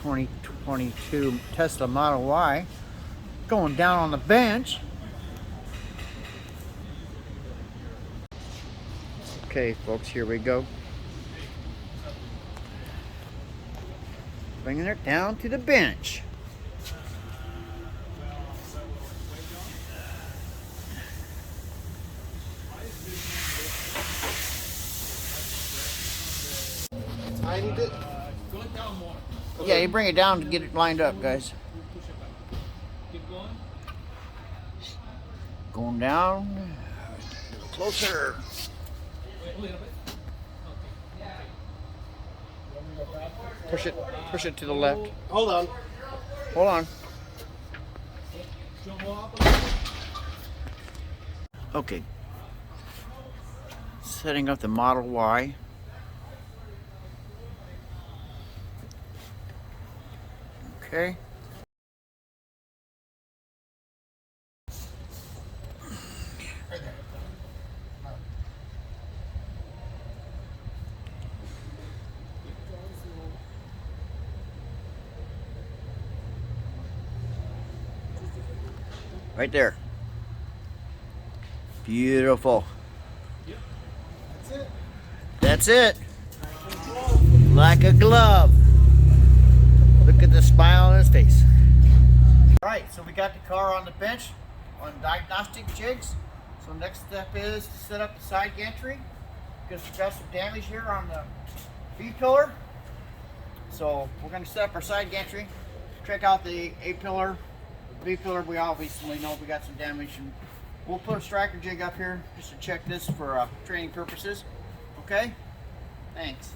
2022 Tesla Model Y going down on the bench. Okay, folks, here we go. Bringing it down to the bench. I need it. Yeah, you bring it down to get it lined up, guys. Going down. A little closer. Push it to the left. Hold on. Hold on. Okay. Setting up the Model Y. Okay. Right there. Beautiful. That's it. Like a glove. Look at the smile on his face. Alright, so we got the car on the bench on diagnostic jigs. So next step is to set up the side gantry because we've got some damage here on the B-pillar. So we're going to set up our side gantry, check out the A-pillar. B-pillar, we obviously know we got some damage, and we'll put a striker jig up here just to check this for training purposes. Okay? Thanks.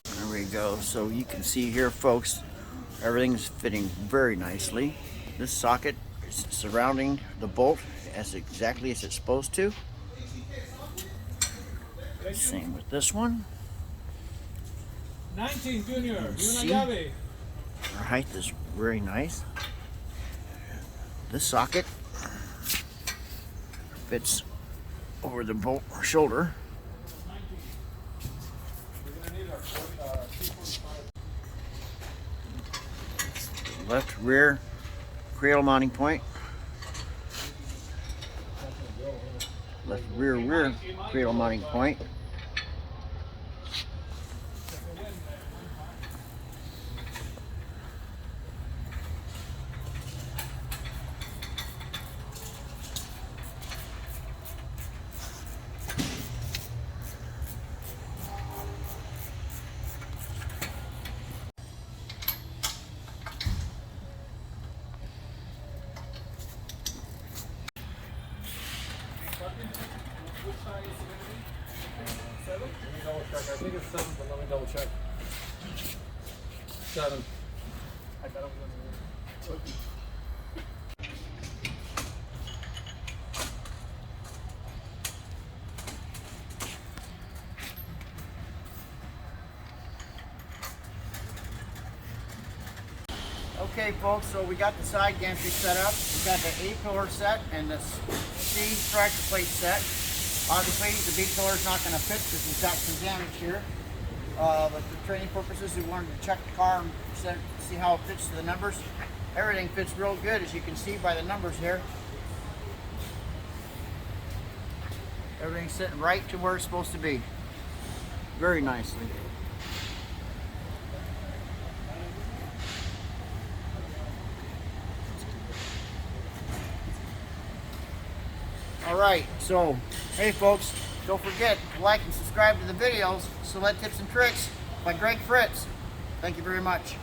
There we go. So you can see here, folks, everything's fitting very nicely. This socket is surrounding the bolt as exactly as it's supposed to. Same with this one. 19 Junior, See, our height is very nice. This socket fits over the bolt shoulder. Left rear cradle mounting point. Left rear cradle mounting point. I think it's 7, but let me double check. 7. I got it. Okay, folks, so we got the side gantry set up. We got the A-pillar set and the C striker plate set. Obviously, the B-pillar is not going to fit because we've got some damage here. But for training purposes, we wanted to check the car and see how it fits to the numbers. Everything fits real good, as you can see by the numbers here. Everything's sitting right to where it's supposed to be. Very nicely. Alright, so, hey folks, don't forget to like and subscribe to the videos, Celette Tips and Tricks by Greg Fritz. Thank you very much.